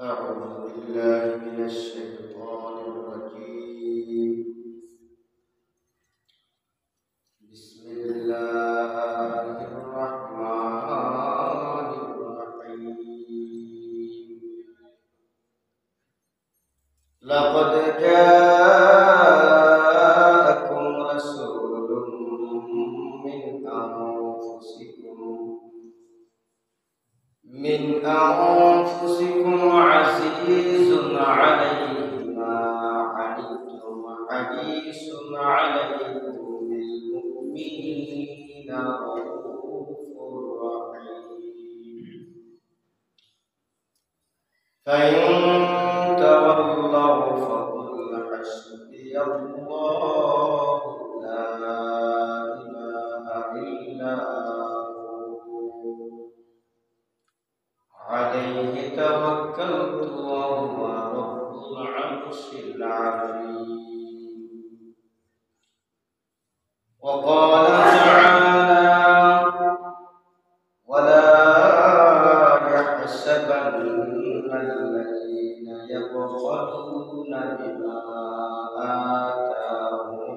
أعوذ بالله من الشيطان الرجيم. بسم الله الرحمن الرحيم. لقد جاءكم رسول من أنفسكم عزيز عليه ما عنتم حريص عليكم بالمؤمنين رؤوف رحيم. فإن تولوا فقل حسبي الله لا إله إلا هو عليه توكلت وهو رب العرش العظيم. وقال تعالى: ولا يحسبن الذين يبخلون بما آتاهم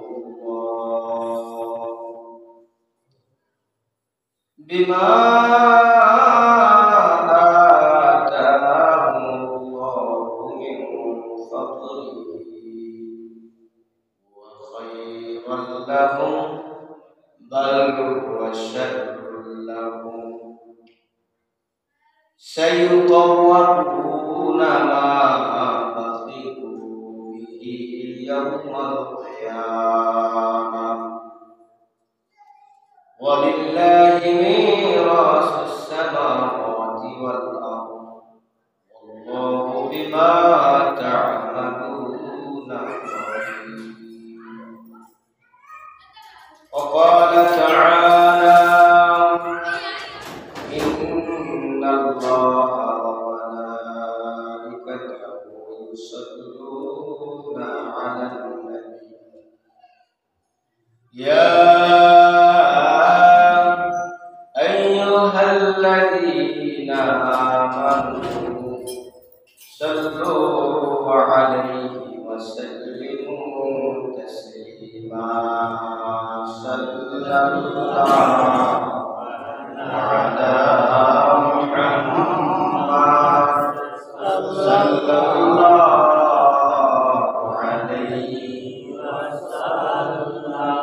الله من فضله وخيرا لهم، بل هو شر لهم، سيطوقون ما بخلوا به يوم القيامة، ولله ميراث السماوات والأرض، والله بما تعملون خبير. وقال تعالى: إن الله وملائكته يصلون على النبي يا أيها الذين آمنوا صلوا عليه وسلموا تسليما. صلى الله على محمد صلى الله عليه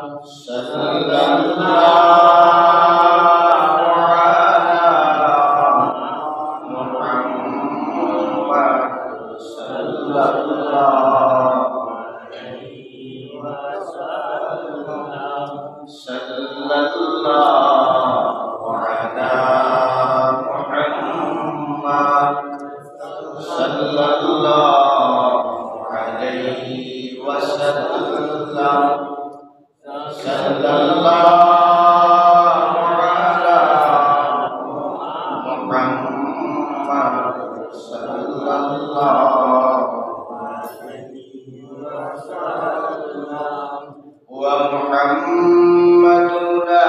وسلم. صلى الله على محمد صلى الله عليه وسلم. صلى الله على محمد صلى الله عليه وسلم. صلى الله على محمد صلى الله عليه وسلم. ومحمدنا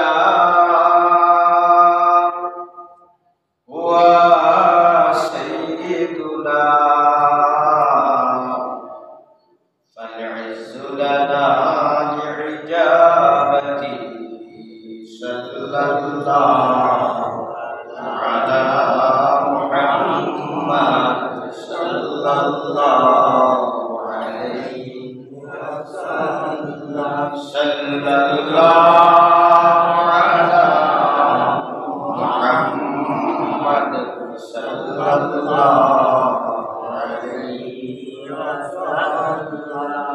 هو سيدنا، فالعز لنا لعجابته. صلى الله على محمد صلى الله عليه وسلم. صلى الله على محمد صلى الله عليه وسلم.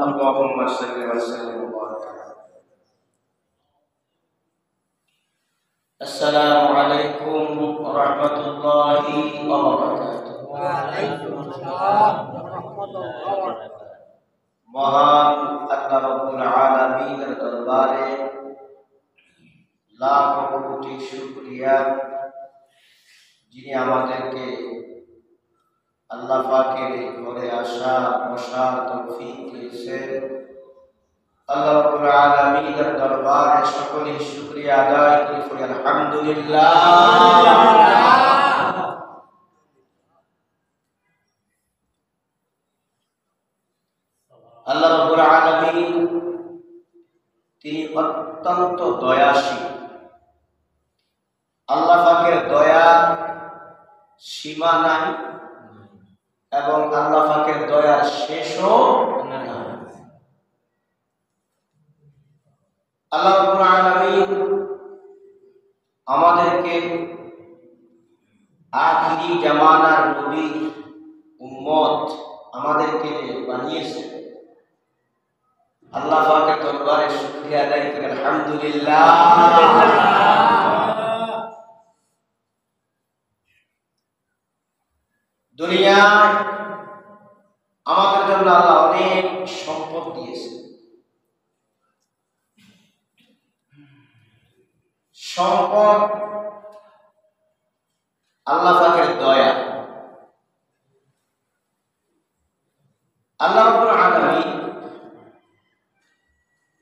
اللهم صل وسلم وبارك. السلام عليكم ورحمة الله وبركاته. Waalaikumsalam warahmatullahi wabarakatuh. মহান আল্লাহ রাব্বুল আলামিনের দরবারে লাখ কোটি শুকরিয়া, যিনি আমাদেরকে আল্লাহ পাকের ঘরে আসা বসার তৌফিক দিয়েছেন। আল্লাহ রাব্বুল আলামিনের দরবারে সকলেই শুকরিয়া আদায় করি, আলহামদুলিল্লাহ। আল্লাহ রাব্বুল আলামিন তিনি অত্যন্ত দয়াশীল। আল্লাহ পাকের দয়া সীমা নাই এবং আল্লাহ পাকের দয়ার শেষও নাই। আল্লাহ রাব্বুল আলামিন আমাদেরকে আখিরি জামানার নবী উম্মত আমাদেরকে বানিয়েছে। আল্লাহ পাকের দরবারে শুকরিয়া আদায় করি আলহামদুলিল্লাহ। দুনিয়ায় আমাদের জন্য আল্লাহ অনেক সম্পদ দিয়েছে। সম্পদ আল্লাহ পাকের দয়া। আল্লাহ রাব্বুল আলামিন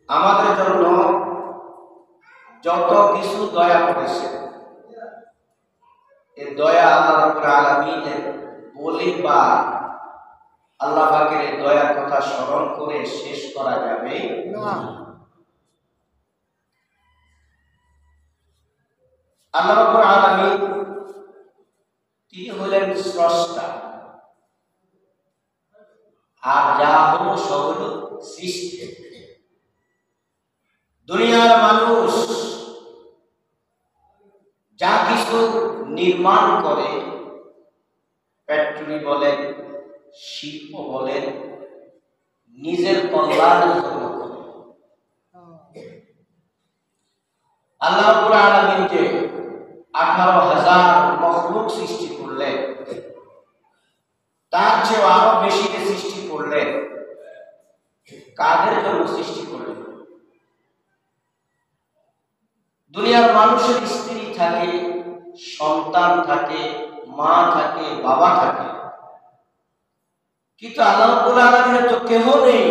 আমাদের জন্য যত কিছু দয়া করেছে, এই দয়া আল্লাহ রাব্বুল আলামিনের বলে বা আল্লাহ পাকের এই দয়ার কথা স্মরণ করে শেষ করা যাবে না। আল্লাহ রাব্বুল আলামিন তিনি হলেন স্রষ্টা, আর যা হলো সব হলো সৃষ্টি। দুনিয়ার মানুষ যা কিছু নির্মাণ করে, ফ্যাক্টরি বলেন, শিল্প বলেন, নিজের কল্যাণের জন্য করে। আল্লাহ রাব্বুল আলামিন যে 18,000 মখলুক সৃষ্টি করলেন, তার চেয়ে আরো বেশি সৃষ্টি করলেন, কাদের জন্য সৃষ্টি করলেন? দুনিয়ার মানুষের স্ত্রী থাকে, সন্তান থাকে, মা থাকে, বাবা থাকে, কিন্তু আল্লাহ রাব্বুল আলামিনের তো কেহ নেই।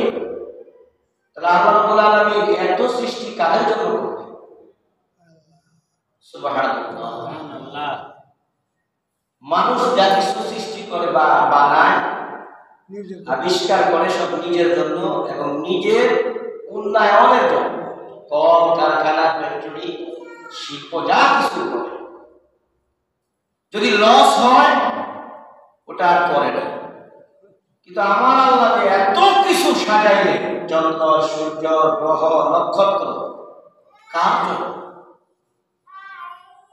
তাহলে আল্লাহ রাব্বুল আলামিন এত সৃষ্টি কাদের জন্য করলেন? সুবহানাল্লাহ। মানুষ যা কিছু সৃষ্টি করে বা বানায়, আবিষ্কার করে, সব নিজের জন্য এবং নিজের উন্নয়নের জন্য। কল কারখানা, ফ্যাক্টরি, শিল্প যা কিছু করে, যদি লস হয় ওটা আর করে না। কিন্তু আমার আল্লাহ যে এত কিছু সাজাইলেন, চন্দ্র, সূর্য, গ্রহ, নক্ষত্র, কার জন্য?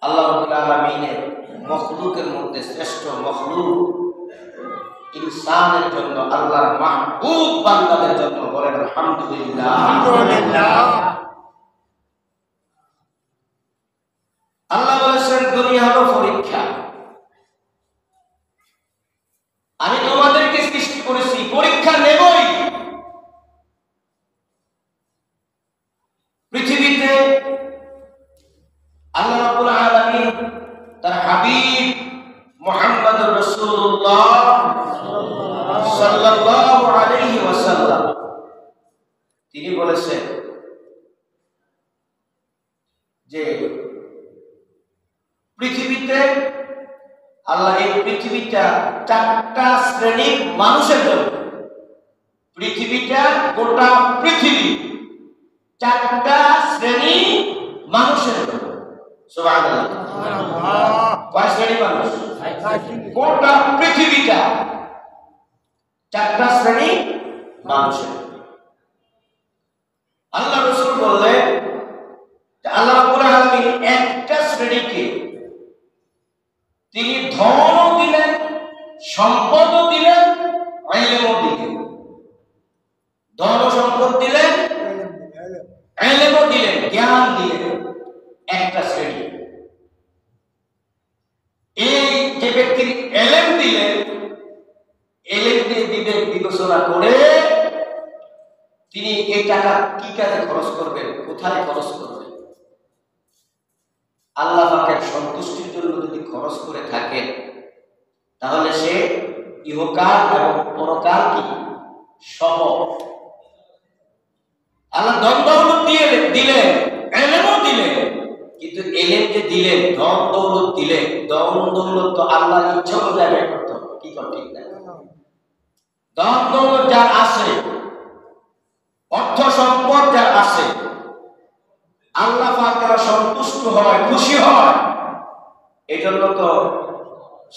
আল্লাহ রাব্বুল আলামিনের মখলুকের মধ্যে শ্রেষ্ঠ মখলুক ইনসানের জন্য, আল্লাহর মাহবুব বান্দাদের জন্য। বলেন আলহামদুলিল্লাহ। আল্লাহ বলেছেন দুনিয়া হলো পরীক্ষা। আমি তোমাদেরকে সৃষ্টি করেছি, পরীক্ষা নেবই। পৃথিবীতে আল্লাহ রাব্বুল আলামিন তার হাবিব মুহাম্মদুর রাসূলুল্লাহ সাল্লাল্লাহু আলাইহি ওয়াসাল্লাম তিনি বলেছেন যে পৃথিবীতে আল্লাহ এই পৃথিবীটা 4টা শ্রেণীর মানুষের জন্য। পৃথিবীটা, গোটা পৃথিবী 4টা শ্রেণী মানুষের জন্য। সুবহানাল্লাহ। কয় শ্রেণী মানুষ? গোটা পৃথিবীটা 4টা শ্রেণী মানুষের। আল্লাহ রাসূল বললেন আল্লাহ রাব্বুল আলামিন একটা শ্রেণীকে তিনি ধনও দিলেন, সম্পদও দিলেন, ইলমও দিলেন। ধন সম্পদ দিলেন, ইলমও দিলেন, জ্ঞান দিলেন। একটা শ্রেণী। এই যে ব্যক্তির ইলম দিলেন, ইলম দিয়ে বিবেক বিবেচনা করে তিনি এই টাকা কি কাজে খরচ করবেন, কোথায় খরচ করবেন। আল্লাহ পাকের সন্তুষ্টির জন্য যদি খরচ করে থাকেন, তাহলে সে ইহকাল এবং পরকাল কি সহ আল্লাহ ধন দৌলত দিলেন, ইলমও দিলেন। কিন্তু ইলম যে দিলেন, ধন দৌলত দিলেন, ধন দৌলত তো আল্লাহর ইচ্ছা অনুযায়ী ব্যয় করতে হবে। কি ঠিক না? ধন দৌলত যার আছে অর্থ সম্পদ যার আছে, আল্লাহ পাক যারা সন্তুষ্ট হয়, খুশি হয়, এই জন্য তো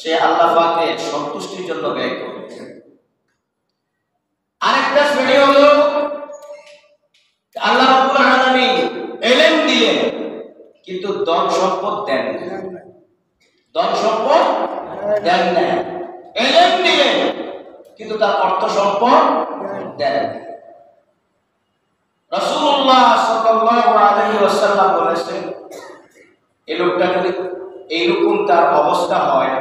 সে আল্লাহ পাকের সন্তুষ্টির জন্য ব্যয় করে। আরেকটা শ্রেণী হলো আল্লাহ রাব্বুল আলামিন ইলম দিলেন কিন্তু ধন সম্পদ দেন না, ধন সম্পদ দেন না। ইলম দিলেন কিন্তু তার অর্থ সম্পদ দেন না। রাসূলুল্লাহ সাল্লাল্লাহু আলাইহি ওয়াসাল্লাম বলেছেন, এই লোকটা যদি এইরকম তার অবস্থা হয়,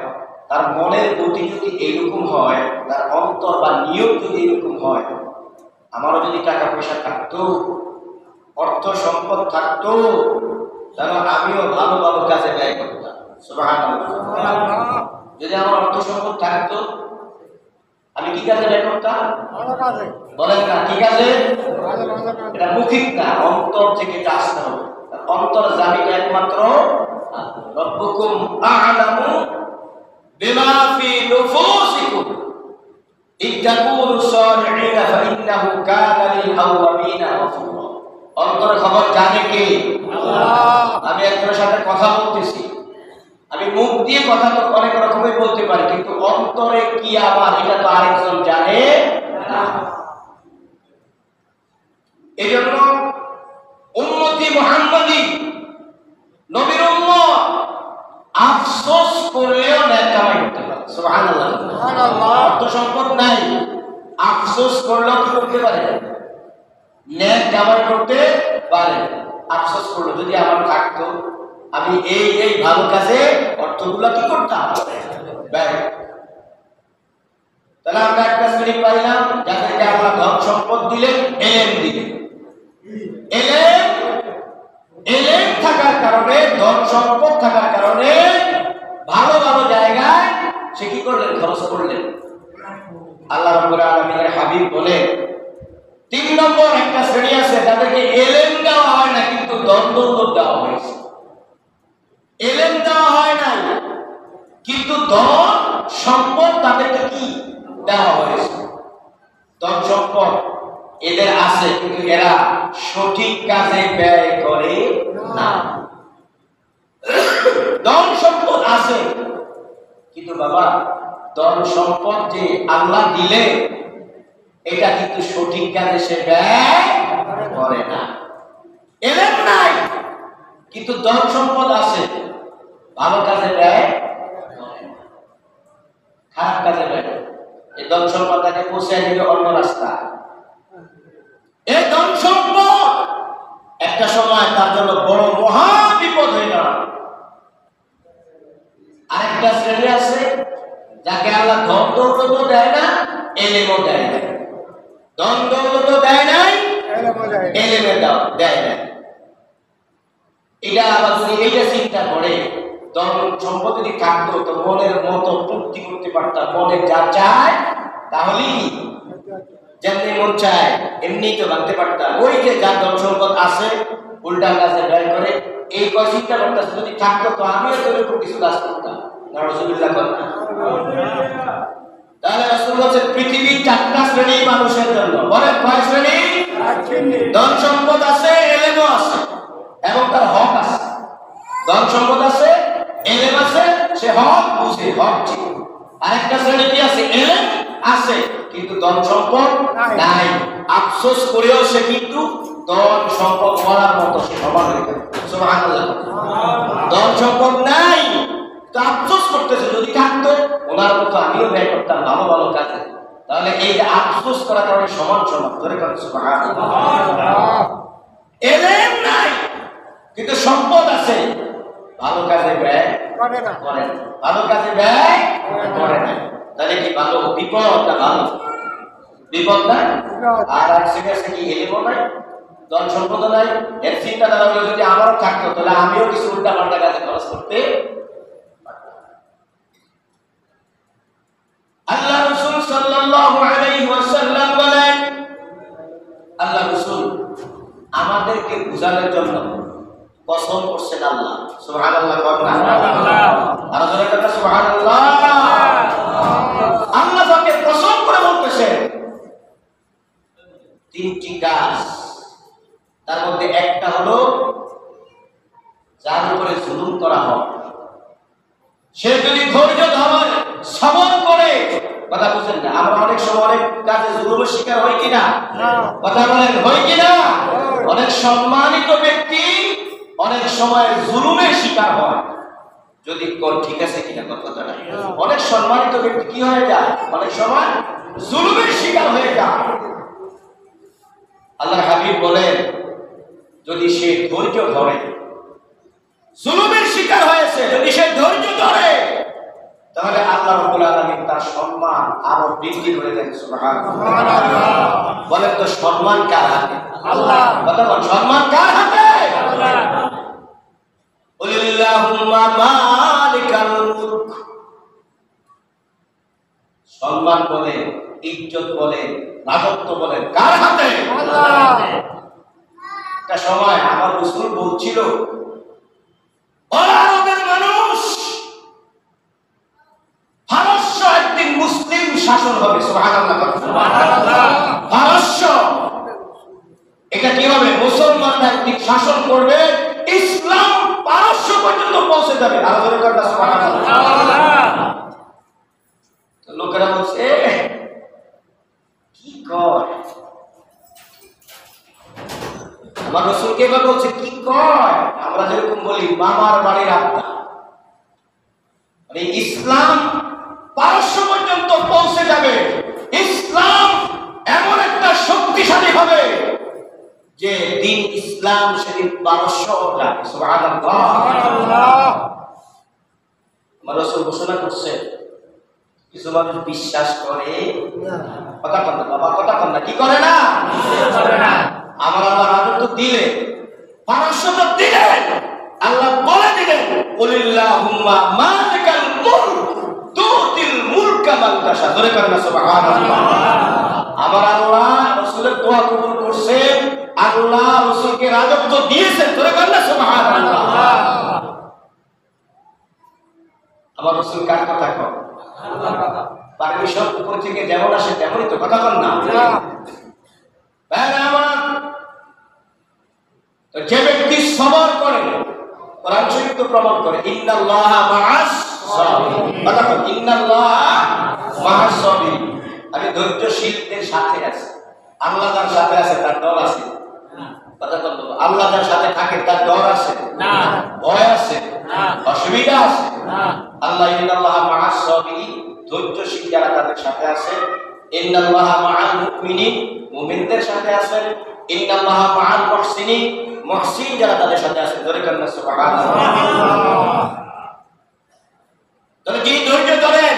তার মনের গতি যদি এইরকম হয়, তার অন্তর বা নিয়ত যদি এরকম হয়, আমারও যদি টাকা পয়সা থাকতো, অর্থ সম্পদ থাকতো, তাহলে আমিও ভালো ভালো কাজে ব্যয় করতাম। সুবহানাল্লাহ। যদি আমার অর্থ সম্পদ থাকতো, আমি কি কাজে ব্যয় করতাম? বলেন না, কি কাজে? এটা মুখিক না, অন্তর থেকে আসতে হবে। অন্তর জানিটা একমাত্র রব্বুকুম আ'লামু বিমা ফি নুফুসিকুম ইত্তাকুনু সালিহিনা ফাইন্নাহু কানা লিল আওয়াবিনা গফুরা। অন্তর খবর জানে কে? আল্লাহ। আমি একজনের সাথে কথা বলতেছি, আমি মুখ দিয়ে কথা তো অনেক রকমের বলতে পারি, কিন্তু অন্তরে কি আমার এটা তো আরেকজন জানে না। এজন্য উম্মতি মুহাম্মাদি, নবীর উম্মত আফসোস করলেও নেক কামাই করতে পারে। সুবহানাল্লাহ, সুবহানাল্লাহ। অর্থ সম্পদ নাই, আফসোস করলেও কি করতে পারে? নেক কামাই করতে পারে। আফসোস করলো যদি আমার থাকতো, আমি এই ভালো কাজে অর্থগুলো কি করতাম? ব্যয়। তাহলে আমরা একটা শ্রেণী পাইলাম যাদেরকে আল্লাহ ধন সম্পদ দিলেন, ইলম দিলেন। ইলম থাকার কারণে, ধন সম্পদ থাকার কারণে ভালো ভালো জায়গায় সে কি করলেন? খরচ করলেন। আল্লাহ রাব্বুল আলামিনের হাবিব বলেন, 3 নম্বর একটা শ্রেণী আছে যাদেরকে ইলম দেওয়া হয় না কিন্তু ধন দৌলত দেওয়া হয়েছে। ইলম দেওয়া হয় না কিন্তু ধন সম্পদ তাদেরকে কি দেওয়া হয়েছে? ধন সম্পদ এদের আছে কিন্তু এরা সঠিক কাজে ব্যয় করে না। ধন সম্পদ আছে কিন্তু বাবা, ধন সম্পদ যে আল্লাহ দিলে এটা কিন্তু সঠিক কাজে সে ব্যয় করে না। ইলম নাই কিন্তু ধন সম্পদ আছে, ভালো কাজে ব্যয় করে না, খারাপ কাজে ব্যয় করে। এই ধন সম্পদ তাকে পৌঁছে দিবে অন্য রাস্তা। এই ধন সম্পদ একটা সময় তার জন্য বড় মহা বিপদ হয়ে দাঁড়াবে। আরেকটা শ্রেণী আছে যাকে আল্লাহ ধন দৌলত দেয় না, ইলমও দেয় না। ধন দৌলত দেয় নাই, ইলমও দেয় না। এটা আবার যদি এইটা চিন্তা করে, ধন সম্পদ যদি থাকতো তো মনের মতো পূর্তি করতে পারতাম, মনে যা চায় তাহলে যেমনি মন চায় এমনি তো ভাবতে পারতাম। ওই যে যার ধন সম্পদ আছে উল্টা কাজে ব্যয় করে, এই চিন্তা করতেছে যদি থাকতো তো আমিও তো এরকম কিছু কাজ করতাম। নাউযুবিল্লাহ করতাম। তাহলে রাসূল বলেছেন পৃথিবীর 4টা শ্রেণী মানুষের জন্য। বলেন কয় শ্রেণী? ধন সম্পদ আছে, ইলমও আছে এবং তার হক আছে। ধন সম্পদ আছে, ইলম আছে, সে হক বুঝে, হক ঠিক। আরেকটা শ্রেণী কি আছে? ইলম আছে কিন্তু ধন সম্পদ নাই। আফসোস করেও সে কিন্তু ধন সম্পদ করার মতো সে সমান হয়ে গেল। সুবহানাল্লাহ। ধন সম্পদ নাই তো আফসোস করতেছে, যদি থাকতো ওনার মতো আমিও ব্যয় করতাম ভালো ভালো কাজে। তাহলে এই যে আফসোস করার কারণে সমান সমান ধরে কথা। সুবহানাল্লাহ। ইলম নাই কিন্তু সম্পদ আছে, ভালো কাজে ব্যয় করে না, ভালো কাজে ব্যয় করে না। তাহলে কি ভালো বিপদ না ভালো? বিপদ না। আর আজকে কি ইলমও নাই, ধন সম্পদ নাই, এর চিন্তা ধারা হলো যদি আমারও থাকতো তাহলে আমিও কিছু উল্টা পাল্টা কাজে খরচ করতে। আল্লাহ রাসূল সাল্লাল্লাহু আলাইহি ওয়াসাল্লাম বলেন, আল্লাহ রাসূল আমাদেরকে বুঝানোর জন্য কসম করছেন আল্লাহ। সুবহানাল্লাহ। আর জোরে কথা সুবহানাল্লাহ। আল্লাহ পাকের কসম করে বলতেছেন 3টি কাজ তার মধ্যে একটা হলো যার উপরে জুলুম করা হয় সে যদি ধৈর্য ধরে সবর করে, কথা বুঝেন না, আমরা অনেক সময় অনেক কাজে জুলুমের শিকার হই কিনা, কথা বলেন হই কিনা? অনেক সম্মানিত ব্যক্তি অনেক সময় জুলুমের শিকার হয়, যদি ঠিক আছে কিনা কথাটা না। অনেক সম্মানিত ব্যক্তি কি হয়ে যায়, অনেক সময় জুলুমের শিকার হয়ে যায়। আল্লাহ হাবিব বলেন যদি সে ধৈর্য ধরে, জুলুমের শিকার হয়েছে যদি সে ধৈর্য ধরে, তাহলে আল্লাহ রাব্বুল আলামিন তার সম্মান আরো বৃদ্ধি করে দেন। সুবহানাল্লাহ। বলেন তো সম্মান কার হাতে? আল্লাহ। কথা বল, সম্মান কার হাতে? আল্লাহ। কুলিল্লাহুম্মা মালিকাল মুলক। সম্মান বলেন, ইজ্জত বলেন, রাজত্ব বলেন কার হাতে? আল্লাহ। একটা সময় আমার রাসূল বলছিল, আরবের মানুষ, পারস্য একদিন মুসলিম শাসন হবে। সুবহানাল্লাহ, সুবহানাল্লাহ। পারস্য এটা কি হবে? মুসলমানরা একদিন শাসন করবে, ইসলাম পারস্য পর্যন্ত পৌঁছে যাবে। আর জোরে কথা সুবহানাল্লাহ। তো লোকেরা বলছে কি কয়, আমার রাসূলকে এবার বলছে কি কয়, আমরা যেরকম বলি মামার বাড়ির আত্মা, মানে ইসলাম পারস্য পর্যন্ত পৌঁছে যাবে, ইসলাম এমন একটা শক্তিশালী হবে যে দিন ইসলাম সেদিন পারস্য যাবে। সুবহানাল্লাহ। আমার রাসূল ঘোষণা করছে, কিছু মানুষ বিশ্বাস করে, কথা কন না বাবা, কথা কন না, কি করে না? আমার আল্লাহ রাজত্ব দিলে, পারস্য তো দিলেন, আল্লাহ বলে দিলেন কুলিল্লাহুম্মা মালিকাল মুলক তুতিল মুলকা মান তাশা। ধরে করেন না সুবহানাল্লাহ। আমার আল্লাহ রাসূলের দোয়া কবুল করছেন, আল্লাহ রাসূলকে রাজত্ব দিয়েছেন। ধরে করেন না সুবহানাল্লাহ। আমার রাসূল কার কথা কয়? আল্লাহর কথা। পারমিশন উপর থেকে যেমন আসে তেমনই তো, কথা কন না। যে ব্যক্তি সবর করে, কোরআন শরীফ তো প্রমাণ করে ইন্নাল্লাহা মাআস সাবিরিন। কথা বল, ইন্নাল্লাহা মাআস সাবিরিন। আমি ধৈর্যশীলদের সাথে আছি। আল্লাহ যার সাথে আছে তার ডর আছে না। কথা বল, আল্লাহ যার সাথে থাকে তার ডর আছে না, ভয় আছে না, অসুবিধা আছে না। আল্লাহ ইন্নাল্লাহা মাআস সাবিরিন, ধৈর্যশীল যারা তাদের সাথে আছে। ইন্নাল্লাহা মাআল মুমিনিন, মুমিনদের সাথে আছেন। ইন্নাল্লাহা মাআল মুহসিনিন, মুহসিন যারা তাদের সাথে আছে। ধরে কেন সুবহানাল্লাহ। তবে যিনি ধৈর্য ধরেন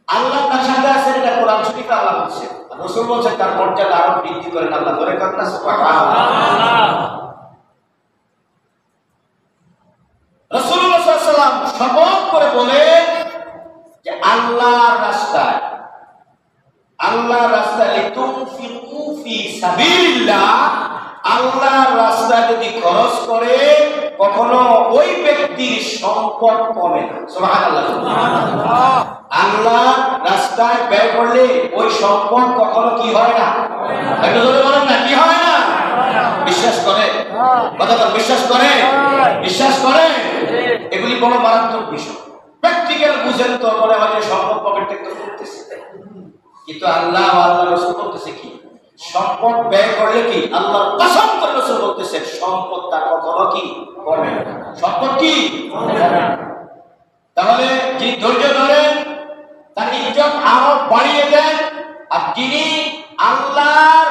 আল্লাহ তার সাথে আছেন, এটা কোরআন শরীফে আল্লাহ বলছেন, রাসূল বলছেন তার মর্যাদা আরো বৃদ্ধি করেন আল্লাহ। ধরে কেন সুবহানাল্লাহ। রাসূলুল্লাহ সাল্লাল্লাহু আলাইহি ওয়াসাল্লাম শপথ করে বলেন যে আল্লাহর রাস্তায়, আল্লাহর রাস্তায় লিতুনফিকু ফি সাবিলিল্লাহ, আল্লাহর রাস্তায় যদি খরচ করে কখনো ওই ব্যক্তির সম্পদ কমে না। সুবহানাল্লাহ, সুবহানাল্লাহ। আল্লাহর রাস্তায় ব্যয় করলে ওই সম্পদ কখনো কি হয় না, একটু জোরে বলেন না, কি হয় না? বিশ্বাস করে, কথা বল, বিশ্বাস করে, বিশ্বাস করে। এগুলি বড় মারাত্মক বিষয়। প্র্যাকটিক্যাল বুঝেন তো মনে হয় যে সম্পদ পকেট থেকে করতেছে, কিন্তু আল্লাহ আল্লাহ রাসূল বলতেছে কি, সম্পদ ব্যয় করলে কি আল্লাহর কসম করে রাসূল বলতেছে সম্পদ তার কখনো কি কমে না, সম্পদ কি কমে না। তাহলে যিনি ধৈর্য ধরেন তার ইজ্জত আরো বাড়িয়ে দেন, আর যিনি আল্লাহর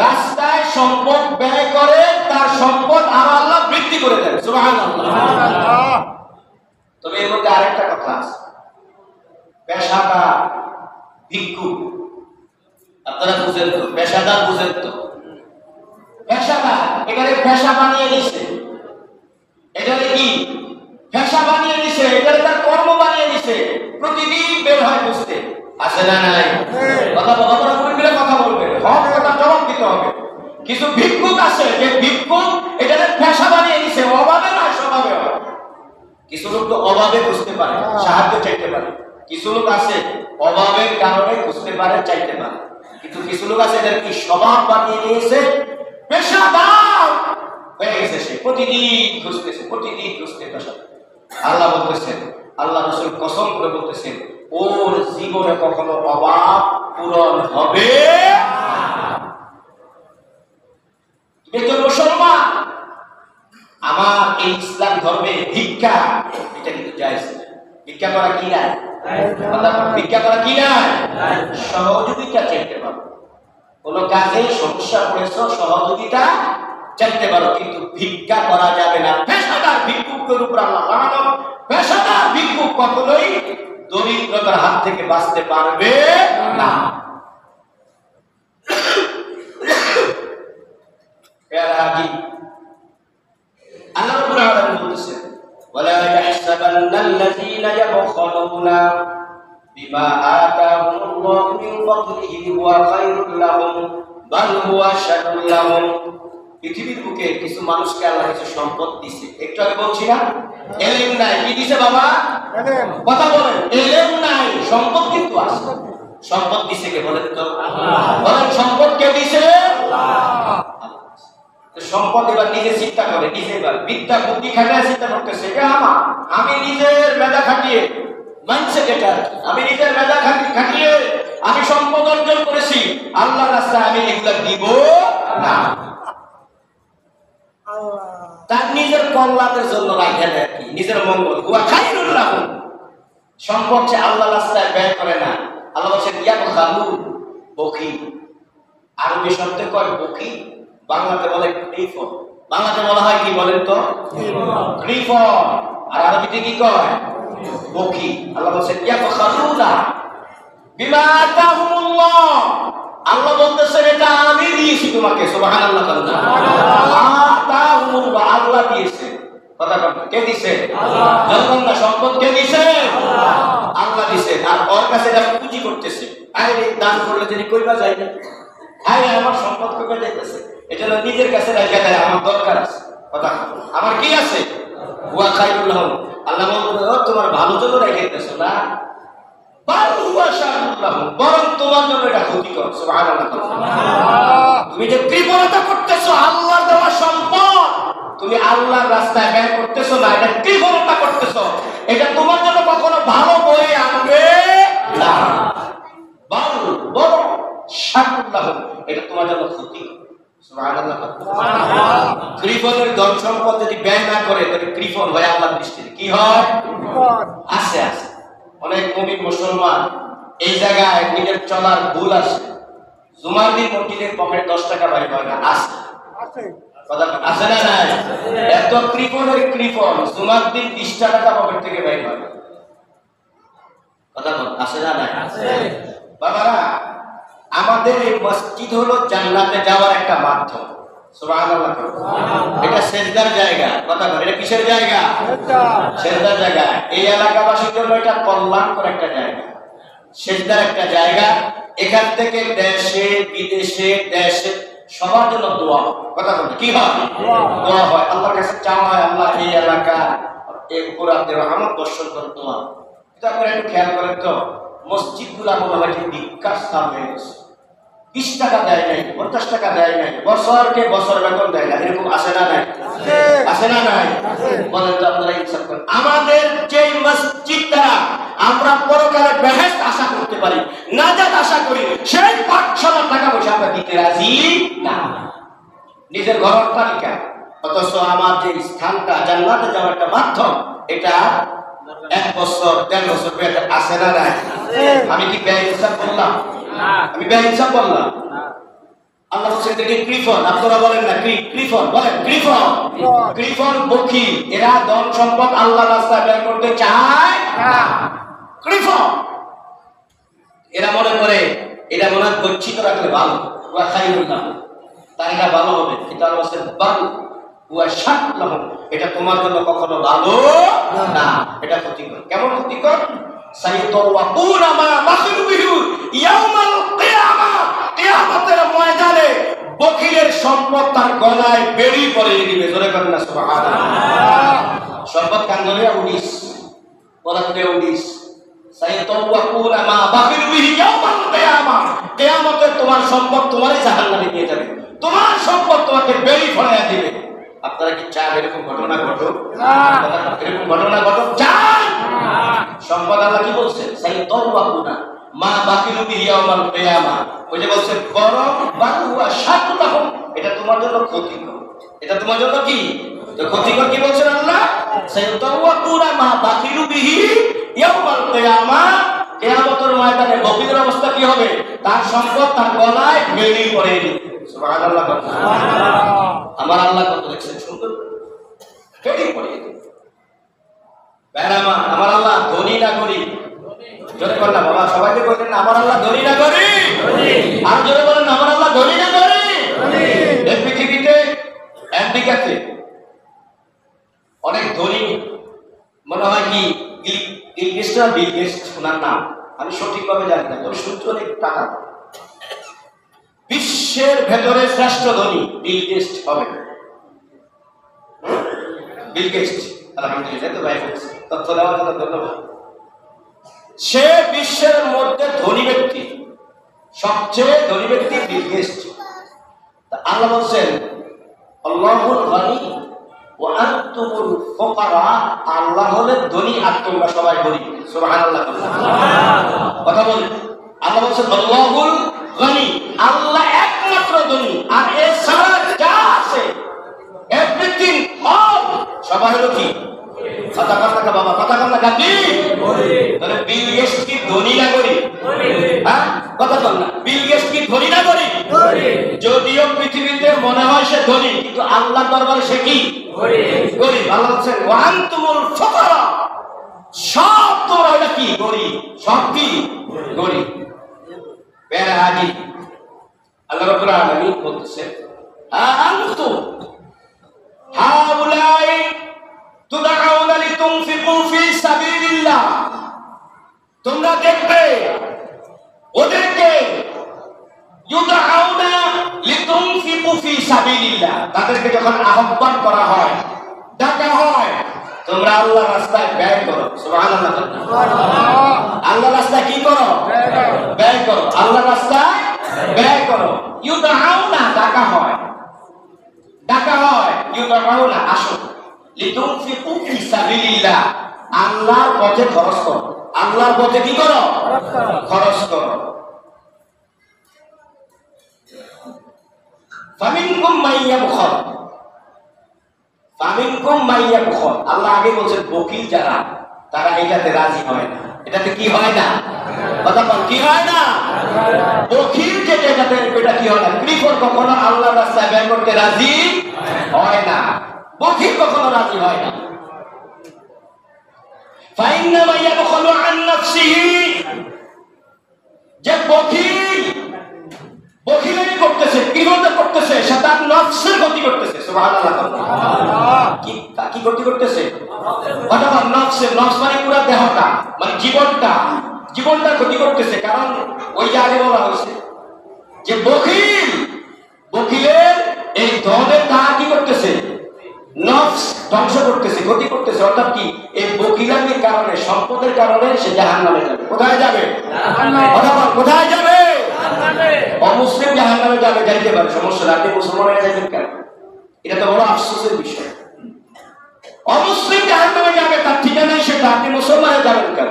রাস্তায় সম্পদ ব্যয় করে তার সম্পদ আরো আল্লাহ বৃদ্ধি করে দেন। সুবহানাল্লাহ। তবে এর মধ্যে আরেকটা কথা আছে, পেশাদার ভিক্ষুক, আপনারা বুঝেন তো, পেশাদার বুঝেন তো, পেশাদার এখানে পেশা বানিয়ে নিছে, এখানে কি পেশা বানিয়ে নিছে, এখানে তার কর্ম বানিয়ে নিছে, প্রতিদিন বের হয় বুঝতে, আছে না নাই? কথা বলা করে কথা বলবেন, হক কথা জবাব দিতে হবে। কিছু ভিক্ষুক আছে যে ভিক্ষুক এখানে পেশা বানিয়ে নিছে, অভাবে না স্বভাবে হয়। কিছু লোক তো অভাবে বুঝতে পারে, সাহায্য চাইতে পারে। কিছু লোক আছে অভাবের কারণে বুঝতে পারে, চাইতে পারে। কিন্তু কিছু লোক আছে এদের কি স্বভাব বানিয়ে নিয়েছে, পেশাদার হয়ে গেছে, সে প্রতিদিন খুঁজতেছে, প্রতিদিন খুঁজতে পেশা। আল্লাহ বলতেছেন, আল্লাহ রাসূল কসম করে বলতেছেন, ওর জীবনে কখনো অভাব পূরণ হবে না। তুমি তো মুসলমান, আমার এই ইসলাম ধর্মে ভিক্ষা এটা কিন্তু জায়েজ না। ভিক্ষা করা কি না? ভিক্ষা করা কি না? সহযোগিতা চাইতে পারো, কোন কাজে সমস্যা পড়েছো, সহযোগিতা চাইতে পারো, কিন্তু ভিক্ষা করা যাবে না। পেশাদার ভিক্ষুকের উপর আল্লাহ লানত। পেশাদার ভিক্ষুক কখনোই দরিদ্রতার হাত থেকে বাঁচতে পারবে না। আল্লাহ রাব্বুল আলামিন বলতেছেন, ওয়ালা ইয়াহসাবান্নাল্লাযীনা ইয়াবখালুনা বিমা আতাহুমুল্লাহু মিন ফাদলিহি হুয়া খায়রুল লাহুম বাল হুয়া শাররুল লাহুম। পৃথিবীর বুকে কিছু মানুষকে আল্লাহ কিছু সম্পদ দিয়েছে। একটু আগে বলছি না, এলেম নাই, কি দিয়েছে বাবা? কথা বলেন, এলেম নাই, সম্পদ কিন্তু আছে। সম্পদ দিয়েছে কে বলেন তো? বলেন, সম্পদ কে দিয়েছে? সম্পদ এবার নিজে চিন্তা করে, নিজে এবার বিদ্যা বুদ্ধি খাটিয়ে চিন্তা করতেছে, এটা আমার, আমি নিজের মেধা খাটিয়ে মানছে যেটা, আমি নিজের মেধা খাটিয়ে আমি সম্পদ অর্জন করেছি, আল্লাহর রাস্তায় আমি এগুলা দিব না। তার নিজের কল্যাণের জন্য রাখে না, কি নিজের মঙ্গল। হুয়া খায়রুল লাহুম। সম্পদ সে আল্লাহর রাস্তায় ব্যয় করে না। আল্লাহ বলেন ইয়াবখালুন, বখিল। আরবি শব্দে কয় বখিল, বাংলাতে বলে কৃপণ। বাংলাতে বলা হয় কি বলেন তো? কৃপণ। আর আরবিতে কি কয়? বখিল। আল্লাহ বলেন ইয়াবখালুনা বিমা আতাহুমুল্লাহ। আল্লাহ বলতেছেন এটা আমি দিয়েছি তোমাকে। সুবহানাল্লাহ। আতাহুমুল্লাহ, আল্লাহ দিয়েছে। কথা বলেন, কে দিয়েছে? আল্লাহ। জনগণনা সম্পদ কে দিয়েছে? আল্লাহ। আল্লাহ দিয়েছে। আর ওর কাছে এটা পুঁজি করতেছে, আরে দান করলে যদি কইবা যায় না, আরে আমার সম্পদ কইবা যাইতেছে, এটা নিজের কাছে রাখা দেয়, আমার দরকার আছে। কথা আমার কি আছে? হুয়া খায়রুল লাহুম। আল্লাহ বলতে তোমার ভালো জন্য রেখেছো না, বরং তোমার জন্য এটা ক্ষতিকর। সুবহানাল্লাহ। তুমি যে কৃপণতা করতেছো, আল্লাহর দেওয়া সম্পদ তুমি আল্লাহর রাস্তায় ব্যয় করতেছো না, এটা কৃপণতা করতেছো, এটা তোমার জন্য কখনো ভালো বয়ে আনবে না, বরং শাররুল্লাহ, এটা তোমার জন্য ক্ষতিকর। সুবহানাল্লাহ। কৃপণের ধন সম্পদ যদি ব্যয় না করে, তাহলে কৃপণ হয় আল্লাহর দৃষ্টিতে কি হয়? আছে আছে। অনেক মুমিন মুসলমান এই জায়গায় নিজের চলার ভুল আছে। জুমার দিন মসজিদের পকেটে 10 টাকা বাইর হয় না, আছে কথা আছে না নাই? এত কৃপণের কৃপণ, জুমার দিন 20 টাকা পকেট থেকে বাইর হয় কথা আছে না নাই? বাবারা, আমাদের এই মসজিদ হলো জান্নাতে যাওয়ার একটা মাধ্যম। সুবহানাল্লাহ। এটা সেজদার জায়গা। কথা বলে, এটা কিসের জায়গা? সেজদার জায়গা। এই এলাকাবাসীর জন্য এটা কল্যাণকর একটা জায়গা, সেজদার একটা জায়গা। এখান থেকে দেশে বিদেশে দেশে সবার জন্য দোয়া। কথা বলে কি হয়? দোয়া হয়, আল্লাহর কাছে চাওয়া হয়, আল্লাহ এই এলাকা এই পুরাতে রহমত বর্ষণ করে দোয়া। এটা আপনারা একটু খেয়াল করেন তো, মসজিদগুলা মনে হয় যে ভিক্ষার স্থান হয়ে গেছে। 20 টাকা দেয় নাই, 50 টাকা দেয় নাই, বছরকে বছর বেতন দেয় না, এরকম আসে না নাই? আসে না নাই? বলেন তো আপনারা ইনসাফ করেন। আমাদের যে মসজিদটা আমরা পরকালে বেহেশত আশা করতে পারি, নাজাত আশা করি, সেই পাঠশালার টাকা পয়সা আমরা দিতে রাজি না। নিজের ঘরের তালিকা, অথচ আমার যে স্থানটা জান্নাতে যাওয়ার একটা মাধ্যম, এটা 1 বছর 1.5 বছর বেতন আসে না নাই? আমি কি বেইনসাফ বললাম? আমি বেইনসাফ বললাম? আল্লাহ বলেন যে কৃপণ, আপনারা বলেন না কৃপণ, বলেন কৃপণ। কৃপণ বখি, এরা ধন সম্পদ আল্লাহর রাস্তায় ব্যয় করতে চায় না। কৃপণ, এরা মনে করে এটা মনে হয় গচ্ছিত রাখলে ভালো, ওয়া খায়রুল লাহুম, তার এটা ভালো হবে। কিন্তু আল্লাহ বলেন বাল হুয়া শাররুল লাহুম, এটা তোমার জন্য কখনো ভালো না, এটা ক্ষতিকর। কেমন ক্ষতিকর? সাইয়্যিদুওয়াকুনা মা মাখলুবিহু ইয়াউমাল কিয়ামা, কিয়ামতের ময়দানে বখিলের সম্পদ তার গলায় বেড়ি পড়ে দিবে। জোরে বলেন না সুবহানাল্লাহ। সম্পদ কান ধরে উড়িস, বলাতে উড়িস। সাইয়্যিদুওয়াকুনা মা মাখলুবিহু ইয়াউমাল কিয়ামা, কিয়ামতে তোমার তোমার সম্পদ তোমারই জাহান্নামে নিয়ে যাবে, তোমার সম্পদ তোমাকে বেড়ি ফলাইয়া দিবে। আপনারা কি চান এরকম ঘটনা ঘটুক? এরকম ঘটনা ঘটুক চান? সম্পদ আল্লাহ কি বলছেন? সাইয়াতাওয়াকুনা মা বাকিলু বিহি ইয়াওমাল কিয়ামা। ওই যে বলছেন বরং বাকুয়া শাকুলাহুম, এটা তোমার জন্য ক্ষতিকর। এটা তোমার জন্য কি ক্ষতিকর? কি বলছেন আল্লাহ? সাইয়াতাওয়াকুনা মা বাকিলু বিহি ইয়াওমাল কিয়ামা। কিয়ামতের ময়দানে বকিলের অবস্থা কি হবে? তার সম্পদ তার গলায় বেড়ি পড়ে দিবে। সুবহানাল্লাহ। আমার আল্লাহ কত দেখছেন সুন্দর, বেড়ি পড়ে দিবে। আমার আল্লাহ ধনী না গরিব? জোরে বলেন না বাবা, সবাইকে বলেন না আমার আল্লাহ ধনী না গরিব? আর জোরে বলেন না আমার আল্লাহ ধনী না গরিব? এই পৃথিবীতে আমেরিকাতে অনেক ধনী, মনে হয় কি বিল গেটস ওনার নাম, আমি সঠিকভাবে জানি না, তবে শুনছি অনেক টাকা। বিশ্বের ভেতরে শ্রেষ্ঠ ধনী বিল গেটস হবে। বিল গেটস, আলহামদুলিল্লাহ, তো ভাই তথ্য দেওয়ার জন্য ধন্যবাদ। সে বিশ্বের মধ্যে ধনী ব্যক্তি, সবচেয়ে ধনী ব্যক্তি বিল গেটস। আল্লাহ বলছেন আল্লাহুল গনি ওয়া আনতুমুল ফুকারা, আল্লাহ হলেন ধনী আর তোমরা সবাই গরিব। সুবহানাল্লাহ। কথা বলেন, আল্লাহ বলছেন আল্লাহুল গনি, আল্লাহ একমাত্র ধনী, আর এছাড়া যা আছে এভরিথিং অল সবাই হলো কি? কথা কম না বাবা, কথা কম না গাতি। তাহলে বিল গেটস কি ধনী না গরিব? হ্যাঁ, কথা কম না। বিল গেটস কি ধনী না গরিব? যদিও পৃথিবীতে মনে হয় সে ধনী, কিন্তু আল্লাহর দরবারে সে কি? গরিব। আল্লাহ বলছেন ওয়া আনতুমুল ফুকারা, সব তোমরা হলো কি? গরিব। সব কি? গরিব। বেরা হাজি আল্লাহ রাব্বুল আলামিন বলতেছেন আনতুম হাউলাই তুদআউনা লিতুনফিকু ফি সাবিলিল্লাহ, তোমরা দেখবে ওদেরকে ইউদআউনা লিতুনফিকু ফি সাবিলিল্লাহ, তাদেরকে যখন আহ্বান করা হয়, ডাকা হয়, তোমরা আল্লাহর রাস্তায় ব্যয় করো। সুবহানাল্লাহ। আল্লাহর রাস্তায় কি করো? ব্যয় করো। আল্লাহর রাস্তায় ব্যয় করো। ইউদআউনা, ডাকা হয়, ডাকা হয়, ইউদআউনা আসো, লিতুনফিকু ফি সাবিলিল্লাহ, আল্লাহর পথে খরচ করো। আল্লাহর পথে কি করো? খরচ করো। ফামিনকুম মাইয়াবখাল, ফামিনকুম মাইয়াবখাল, আল্লাহ আগে বলেন বকিল যারা, তারা এটাতে রাজি হয় না। এটাতে কি হয় না? কথা বল, কি হয় না? বকিল যেটা, এটাতে এটা কি হয় না? কৃপণ কখনো আল্লাহর রাস্তায় ব্যয় করতে রাজি হয় না। বকিল কখনো রাজি হয় না। ফাইন্নামা ইয়াবখালু আন নাফসিহি, যে বকিল বকিলামি করতেছে, কৃপণতা করতেছে, সে তার নফসের ক্ষতি করতেছে। সুবহানাল্লাহ। কি ক্ষতি করতেছে? কথা বল, নফসের, নফস মানে পুরো দেহটা, মানে জীবনটা ক্ষতি করতেছে। কারণ ওই যে আগে বলা হয়েছে যে বকিলের এই ধনের তার কি করতেছে? নফস ধ্বংস করতেছে, ক্ষতি করতেছে। অর্থাৎ কি? এই বকিলামির কারণে, সম্পদের কারণে সে জাহান্নামে যাবে। কোথায় যাবে? কথা বল, কোথায় যাবে? অমুসলিম জাহান্নামে যাবে, যাইতে পারে, সমস্যা নেই। আপনি মুসলমান হয়ে যাবেন কেন? এটা তো বড় আফসোসের বিষয়। অমুসলিম জাহান্নামে যাবে, তার ঠিকানা সেটা, আপনি মুসলমান হয়ে যাবেন কেন?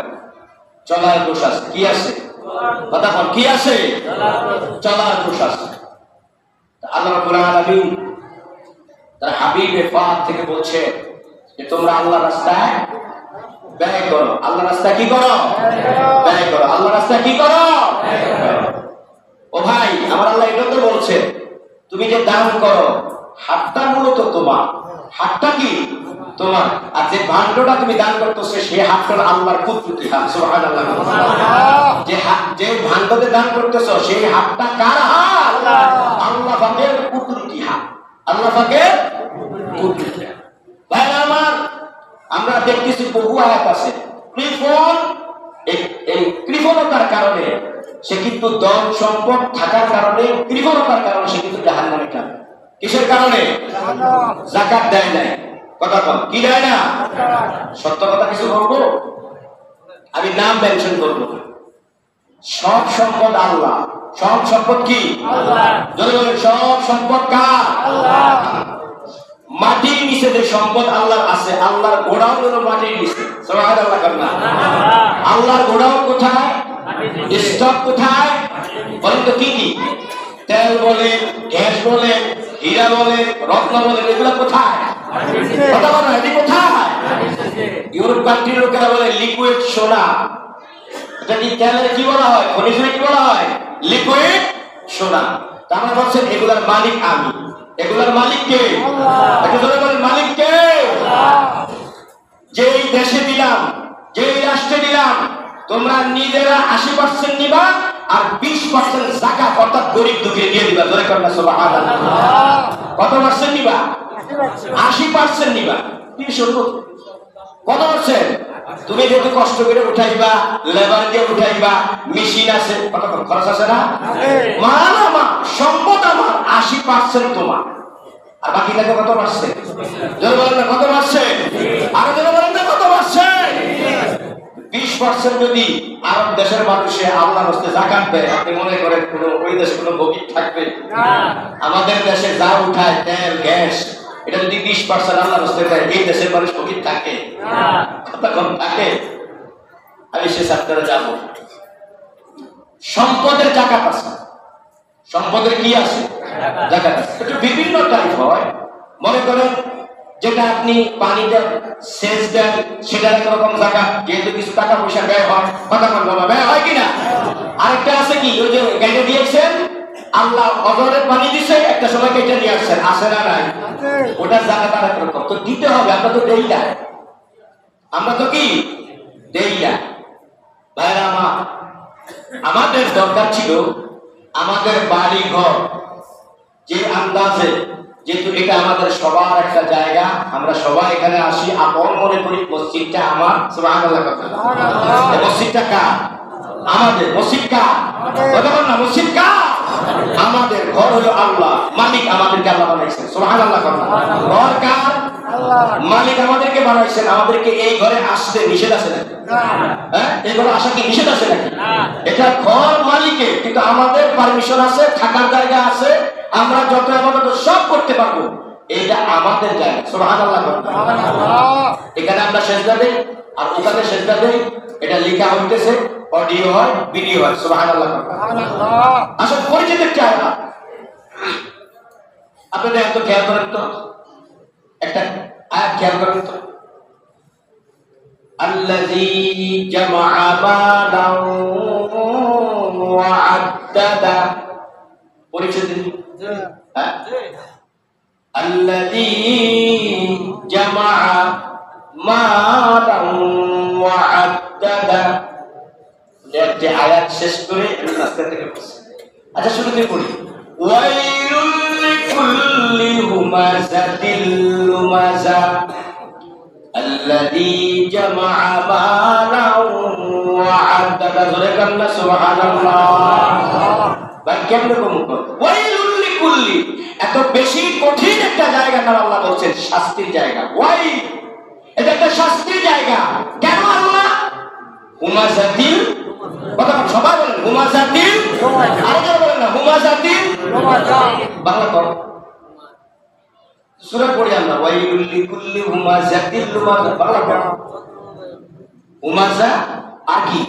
চলার দোষ আছে। কি আছে? কথা বল, কি আছে? চলার দোষ আছে। আল্লাহ রাব্বুল আলামিন তার হাবিবে পাক থেকে বলছে যে তোমরা আল্লাহর রাস্তায় ব্যয় করো। আল্লাহর রাস্তায় কি করো? ব্যয় করো। আল্লাহর রাস্তায় কি করো? ও ভাই, আমার আল্লাহ এটা তো বলছে তুমি যে দান করো, হাতটা মূলত তোমার। হাতটা কি? তোমার। আর যে ভাণ্ডটা তুমি দান করতেছো, সেই হাতটা আল্লাহর কুদরতি হাত। সুবহানাল্লাহ। যে ভাণ্ডতে দান করতেছো, সেই হাতটা কার হাত? আল্লাহ পাকের কুদরতি হাত। আল্লাহ পাকের কুদরতি হাত। ভাই আমার, আমরা দেখতেছি বহু আয়াত আছে কৃপণ, এই কৃপণতার কারণে সে কিন্তু ধন সম্পদ থাকার কারণে, কৃপণতার কারণে সে কিন্তু জাহান্নামে যাবে। কিসের কারণে? যাকাত দেয় নাই। কথা বল, কি দেয় না? সত্য কথা কিছু বলবো, আমি নাম মেনশন করবো। সব সম্পদ আল্লাহ, সব সম্পদ কি আল্লাহ। যদি বলেন সব সম্পদ কার? আল্লাহ। মাটির নিচে যে সম্পদ আল্লাহর আছে, আল্লাহর গোড়াও হলো মাটির নিচে। সুবহানাল্লাহ কান্না। আল্লাহর গোড়াও কোথায়? স্টক কোথায়? বলেন তো কি কি? তেল বলেন, গ্যাস বলেন, হীরা বলেন, রত্ন বলেন, এগুলো কোথায়? কথা বলেন, এটি কোথায়? ইউরোপ কান্ট্রির লোকেরা বলে লিকুইড সোনা। এটা কি তেলের কি বলা হয়? খনিজের কি বলা হয়? লিকুইড সোনা। তারা বলছেন এগুলার মালিক আমি। এগুলার মালিক কে? একটু জোরে বলেন, মালিক কে? যেই দেশে দিলাম, যেই রাষ্ট্রে দিলাম, তোমরা নিজেরা 80% নিবা আর 20% যাকাত অর্থাৎ গরিব দুঃখী দিয়ে দিবা। জোরে করেন না সুবহানাল্লাহ। কত পার্সেন্ট নিবা? 80% নিবা। কি শুনবো? কত পার্সেন্ট? তুমি যেহেতু কষ্ট করে উঠাইবা, লেবার দিয়ে উঠাইবা, মেশিন আছে, কত খরচ আছে না? মাল আমার, সম্পদ আমার, 80% তোমার, আর বাকি থাকে কত পার্সেন্ট? জোরে বলেন না কত পার্সেন্ট? আরো জোরে বলেন না কত পার্সেন্ট? 20% যদি আরব দেশের মানুষে আল্লাহর রাস্তায় যাকাত দেয়, আপনি মনে করেন কোন ওই দেশে কোনো গরিব থাকবে? আমাদের দেশে যা উঠায় তেল, গ্যাস, এটা যদি 20% আল্লাহর রাস্তায় দেয়, এই দেশের মানুষ গরিব থাকে? কতক্ষণ থাকে? আমি সে চাপ্টারে যাব। সম্পদের যাকাত আছে। সম্পদের কি আছে? যাকাত আছে। এটা বিভিন্ন টাইপ হয়। মনে করেন যেটা আপনি পানি দেন, সেচ দেন, সেটার একরকম যাকাত, যেহেতু কিছু টাকা পয়সা ব্যয় হয়, কতক্ষণ বাবা ব্যয় হয় কিনা? আরেকটা আছে কি, ওই যে কেটে দিয়েছেন, আল্লাহ অজরের পানি দিছে, একটা সময় কেটে নিয়ে আসছেন, আসে না নাই? ওটার যাকাত আর একরকম। তো দিতে হবে, আমরা তো দেই না। আমরা তো কি দেই না। ভাইরা আমার, আমাদের দরকার ছিল আমাদের বাড়ি ঘর যে আন্দাজে, যেহেতু এটা আমাদের সবার একটা জায়গা, আমরা সবাই এখানে আসি, আপন মনে করি মসজিদটা আমার। সুবহানাল্লাহ কথা। এই মসজিদটা কার? আমাদের। মসজিদ কার? বলবেন না মসজিদ কার? আমাদের। ঘর হলো আল্লাহ, মালিক আমাদেরকে আল্লাহ বানাইছেন। সুবহানাল্লাহ কথা। ঘর কার? মালিক আমাদেরকে বানাইছেন। আমাদেরকে এই ঘরে আসতে নিষেধ আছে নাকি? হ্যাঁ, এই ঘরে আসা কি নিষেধ আছে নাকি? এটা ঘর মালিকের, কিন্তু আমাদের পারমিশন আছে, থাকার জায়গা আছে, আমরা যত আমাদের সব করতে পারবো। এটা আমাদের জায়গা। সুবহানাল্লাহ। এখানে আমরা সেজদা দেই আর ওখানে সেজদা দেই, এটা লেখা হইতেছে, অডিও হয়, ভিডিও হয়। সুবহানাল্লাহ। আসলে পরিচিত চাই না। আপনাদের এত খেয়াল করেন তো, একটা আয়াত খেয়াল করেন তো, আল্লাযী জামাআ মালান ওয়া আদ্দাদা। পরিচিত? হ্যাঁ, আল্লাযী জামাআ মালান ওয়া আদ্দাদা। যে আয়াত শেষ করে রাস্তা থেকে বসে, আচ্ছা শুরুতে পড়ি, ওয়াইলুল লিকুল্লি হুমাযাতিল লুমাযা আল্লাযী জামাআ মালান ওয়া আদ্দাদা। জোরে কান্না সুবহানাল্লাহ। ভাই কেমনে কমুক? ওয়াইলুল লিকুল্লি, এত বেশি কঠিন একটা জায়গা না, আল্লাহ বলছেন শাস্তির জায়গা। ওয়াইল, এটা একটা শাস্তির জায়গা। কেন আল্লাহ? হুমাযাতিল, কথা সবাই বলেন হুমাযাতিল, আরেকবার বলেন না হুমাযাতিল লুমাযা। বাংলা করো, সূরা পড়ি আমরা, ওয়াইলুল লিকুল্লি হুমাযাতিল লুমাযা। বাংলা করো, হুমাযা আর কি?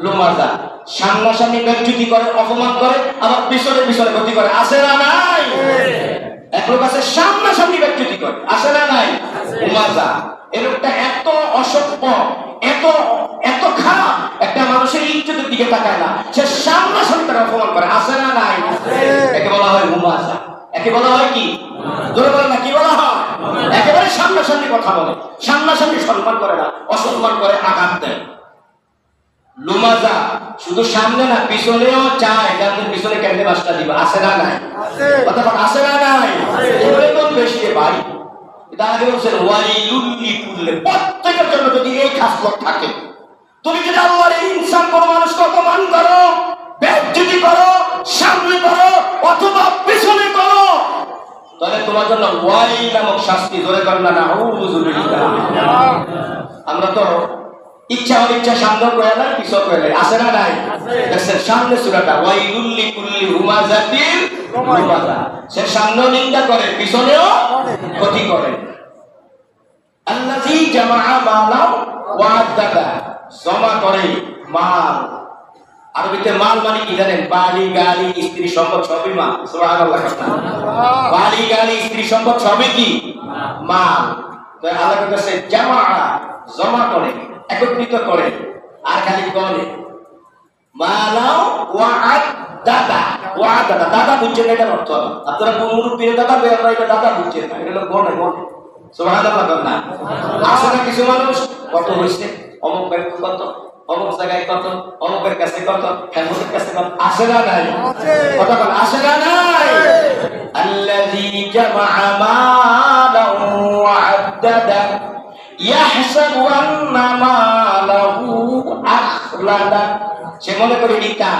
লুমাযা। সামনাসামনি বেজ্জতি করে, অপমান করে, আবার পিছনে পিছনে গতি করে, আছে না নাই? এক লোক আছে সামনাসামনি বেজ্জতি করে, আছে না নাই? হুমাযা। এই লোকটা এত অসভ্য, এত এত খারাপ, একটা মানুষের ইজ্জতের দিকে তাকায় না, সে সামনাসামনি তাকে অপমান করে, আছে না নাই? একে বলা হয় হুমাযা। একে বলা হয় কি? জোরে বলেন না, কি বলা হয়? একেবারে সামনাসামনি কথা বলে, সামনাসামনি সম্মান করে না, অসম্মান করে, আঘাত দেয়। লুমাযা শুধু সামনে না, পিছনেও চায়, যাদের পিছনে কেমনে বাসটা দিবা, আছে না নাই? কথা বল, আছে না নাই? এগুলো তো বেশি রে ভাই। এটা আগে বলছেন ওয়াইলুল লিকুল্লি, প্রত্যেকের জন্য যদি এই খাসলত থাকে, তুমি যদি আল্লাহর ইনসান কোন মানুষকে অপমান করো, বেজ্জতি করো, সামনে করো অথবা পিছনে করো, তাহলে তোমার জন্য ওয়াইল নামক শাস্তি। জোরে করেন না নাউযুবিল্লাহ। আমরা তো ইচ্ছা অনিচ্ছা সামনে কয়লা পিছন কয়লা আছে না নাই? দেখছেন সামনে সূরাটা ওয়াইলুল লিকুল্লি হুমাযাতিন লুমাযা, সে সামনেও নিন্দা করে পিছনেও ক্ষতি করে। আল্লাযী জামাআ মালাও ওয়া আদ্দাদা, জমা করে মাল। আরবিতে মাল মানে কি জানেন? বাড়ি গাড়ি স্ত্রী সম্পদ সবই মাল। সুবহানাল্লাহ। বাড়ি গাড়ি স্ত্রী সম্পদ সবই কি? মাল। তো আল্লাহর কাছে জামাআ, জমা করে, একত্রিত করে, আর খালি বলে মালাও ওয়া আদ্দাদা। ওয়া আদ্দাদা, দাদা বুঝছেন এটার অর্থ? আপনারা কোন মুরব্বির দাদা বেরা এটা দাদা বুঝছেন না, এটা হলো গনে গনে। সুবহানাল্লাহ না? আসলে কিছু মানুষ কত হইছে, অমুক ব্যাংক কত, অমুক জায়গায় কত, অমুকের কাছে কত, হেমুকের কাছে কত, আসে না নাই? কথা বল, আসে না নাই? আল্লাযী জামাআ মালাও ওয়া আদ্দাদা ইয়াহসাবু আন্না মালাহু আখলাদা, সে মনে করে এটা,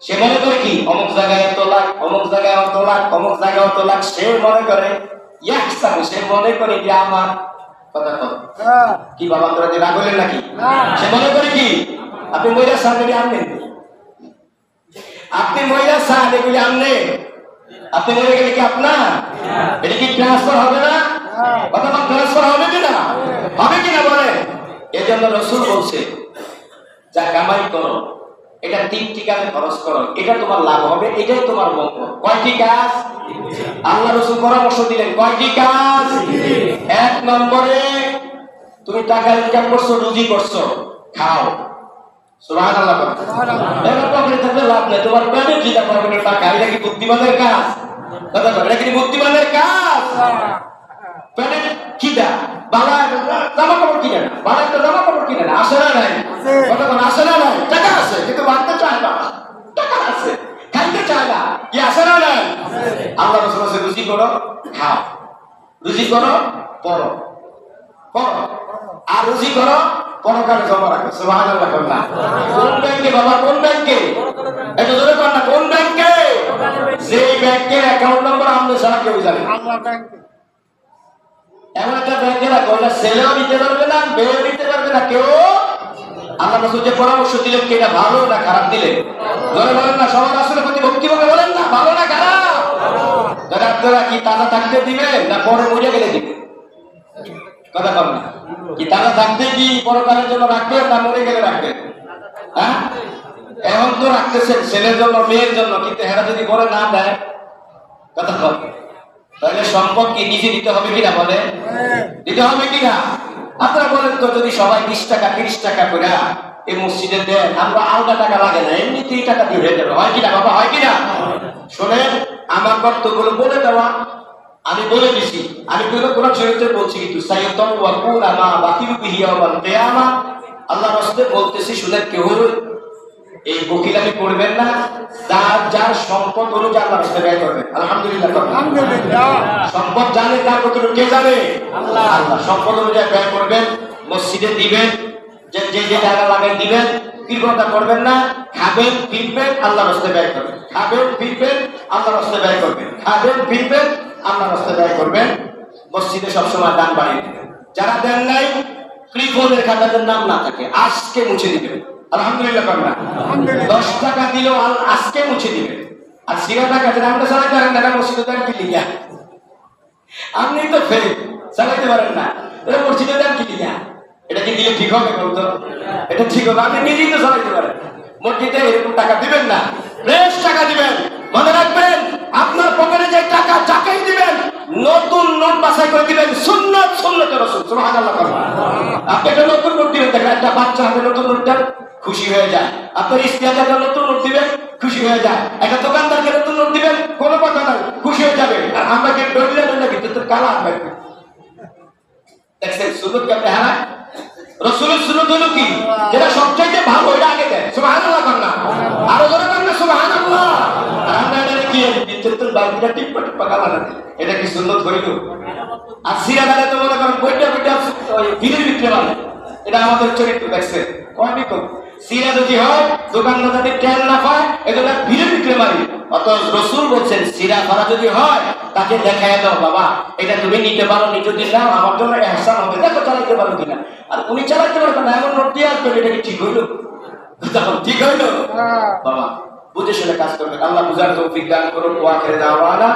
সে মনে করে কি অমুক জায়গায় এত লাখ, অমুক জায়গায় অত লাখ, অমুক জায়গায় অত লাখ, সে মনে করে ইয়াহসাবু, সে মনে করে যে আমার কথা কত কি বাবা তোরা যে রাগ হলেন নাকি? সে মনে করে কি আপনি মহিলা সামনে আনলেন, আপনি মহিলা সামনে এগুলি আনলেন, আপনি মনে গেলে কি আপনার এটা কি ট্রান্সফার হবে না? কথা বল, ট্রান্সফার হবে কিনা? হবে কিনা বলেন? এই জন্য রাসূল বলছে যা কামাই করো এটা 3টি কাজে খরচ করো, এটা তোমার লাভ হবে, এটাই তোমার মঙ্গল। কয়টি কাজ? আল্লাহ রাসূল পরামর্শ দিলেন কয়টি কাজ? 1 নম্বরে তুমি টাকা ইনকাম করছো, রুজি করছো, খাও। সুবহানাল্লাহ। সুবহানাল্লাহ। পকেটে থাকলে লাভ নেই, তোমার পেটে খিদা পাবে না, টাকা। এটা কি বুদ্ধিমানের কাজ? কথা বল, এটা কি বুদ্ধিমানের কাজ? পেটে খিদা, বালা জামা কাপড় কিনে না, বালা একটা জামা কাপড় কিনে না, আসে না নাই? কথা বল, আসে না নাই? টাকা আছে কিন্তু বাড়তে চায় না, টাকা আছে খাইতে চায় না, কি আসে না নাই? আল্লাহ রাসূল বলেছে রুজি করো, খাও, রুজি করো, পড়ো, পড়ো, আর রুজি করো, পরকালে জমা রাখো। সুবহানাল্লাহ। কোন ব্যাংকে বাবা? কোন ব্যাংকে? এটা জোরে কর না, কোন ব্যাংকে? যেই ব্যাংকের অ্যাকাউন্ট নম্বর আমরা ছাড়া কেউ জানে না। আল্লাহ ব্যাংকে এমন একটা ব্যাংকে রাখো এটা ছেলেও নিতে পারবে না, মেয়েও নিতে পারবে না কেউ। আল্লাহ রাসূল যে পরামর্শ দিলেন কি এটা ভালো না খারাপ দিলেন? জোরে বলেন না, সবার রাসূলের প্রতি ভক্তিভাবে বলেন না, ভালো না খারাপ? যারা আপনারা কি তাজা থাকতে দিবেন না পরে মরে গেলে দিবেন? কথা বল না, কি তাজা থাকতে কি পরকালের জন্য রাখবেন না মরে গেলে রাখবেন? হ্যাঁ, এখন তো রাখতেছেন ছেলের জন্য মেয়ের জন্য, কিন্তু এরা যদি করে না দেয়, কথা বল, তাহলে সম্পদ কি নিজে দিতে হবে কিনা? বলে দিতে হবে কিনা? আপনারা বলেন তো, যদি সবাই 20 টাকা 30 টাকা করে এই মসজিদে দেন, আমরা আলাদা টাকা লাগে না, এমনিতেই টাকা দিয়ে হয়ে যাবে। হয় কিনা বাবা? হয় কিনা? শোনেন, আমার কর্তব্য বলে দেওয়া, আমি বলে দিছি, আমি কোরআন শরীফে বলছি কিন্তু সাইয়্যিদান ওয়া কুলামা বাকিউ বিহি ইয়াওমাল কিয়ামা, আল্লাহ রাসূল বলতেছি, শুনে কেউ এই বকিলামি করবেন না, যার যার সম্পদ অনুযায়ী আল্লাহ রাস্তায় ব্যয় করবেন। আলহামদুলিল্লাহ। আলহামদুলিল্লাহ। সম্পদ জানে কার কত, কে জানে? আল্লাহ। আল্লাহ। সম্পদ অনুযায়ী ব্যয় করবেন, মসজিদে দিবেন, যে যে জায়গা লাগাই দিবেন, কৃপণতা করবেন না। খাবেন ফিরবেন, আল্লাহ রাস্তায় ব্যয় করবেন, খাবেন ফিরবেন, আল্লাহ রাস্তায় ব্যয় করবেন, খাবেন ফিরবেন, আল্লাহ রাস্তায় ব্যয় করবেন। মসজিদে সবসময় দান বাড়িয়ে দিবেন। যারা দেন নাই, কৃপণের খাতাদের নাম না থাকে, আজকে মুছে দিবেন। আলহামদুলিল্লাহ। 10 টাকা দিলেও আজকে মুছে দিবেন। আর 0 টাকা যেটা আমরা চালাতে পারেন না, মসজিদে দেন কি লিখা? আপনি তো ফেল চালাতে পারেন না, এটা মসজিদে দেন কি লিখা? এটা কি দিলে ঠিক হবে? বলতো এটা ঠিক হবে? আপনি নিজেই তো চালাতে পারেন। মসজিদে এরকম টাকা দিবেন না, ফ্রেশ টাকা দিবেন। মনে রাখবেন, আপনার পকেটে যে টাকা যাকেই দিবেন, নতুন নোট বাছাই করে দিবেন, সুন্নাত সুন্নতে রাসূল। সুবহানাল্লাহ। আপনি একটা নতুন নোট দিবেন, দেখেন একটা বাচ্চা হাতে নতুন নোটটা খুশি হয়ে যায়। আপনার স্ত্রী একটা নতুন নোট দিবেন, খুশি হয়ে যায়। একটা দোকানদারকে নতুন নোট দিবেন, কোনো কথা নাই, খুশি হয়ে যাবে। আর আমরা কি ডরিলে না ভিতরে কালা আনবে? দেখছেন সুন্নাত কেমনে হারায়? রাসূলের সুন্নাত হলো কি? যেটা সবচেয়ে ভালো, এটা আগে দেয়। সুবহানাল্লাহ। করনা আরো জোরে করনা সুবহানাল্লাহ। আমরা এটা কি ভিতরে বাইকটা টিপা টিপা কালা না, এটা কি সুন্নাত হইল? আর সিরাদারে তো মনে করেন বইটা বইটা ওই ভিড়ের ভিতরে মানে, এটা আমাদের চরিত্র। দেখছেন কয়টি সিরা যদি হয় দোকানদার যাতে টেন না পায় এজন্য ভিড়ে বিক্রি মারি। অত রসুল বলছেন সিরা করা যদি হয় তাকে দেখায় দাও বাবা এটা তুমি নিতে পারো, যদি না আমার জন্য এহসান হবে, দেখো চালাইতে পারো কিনা। আর উনি চালাইতে পারবেন না এমন নোট দিয়ে আসবেন, এটা কি ঠিক হইলো? তখন ঠিক হইলো? বাবা বুঝে শুনে কাজ করবেন। আল্লাহ বুঝার তৌফিক দান করুন। ওয়া আখিরু দাওয়ানা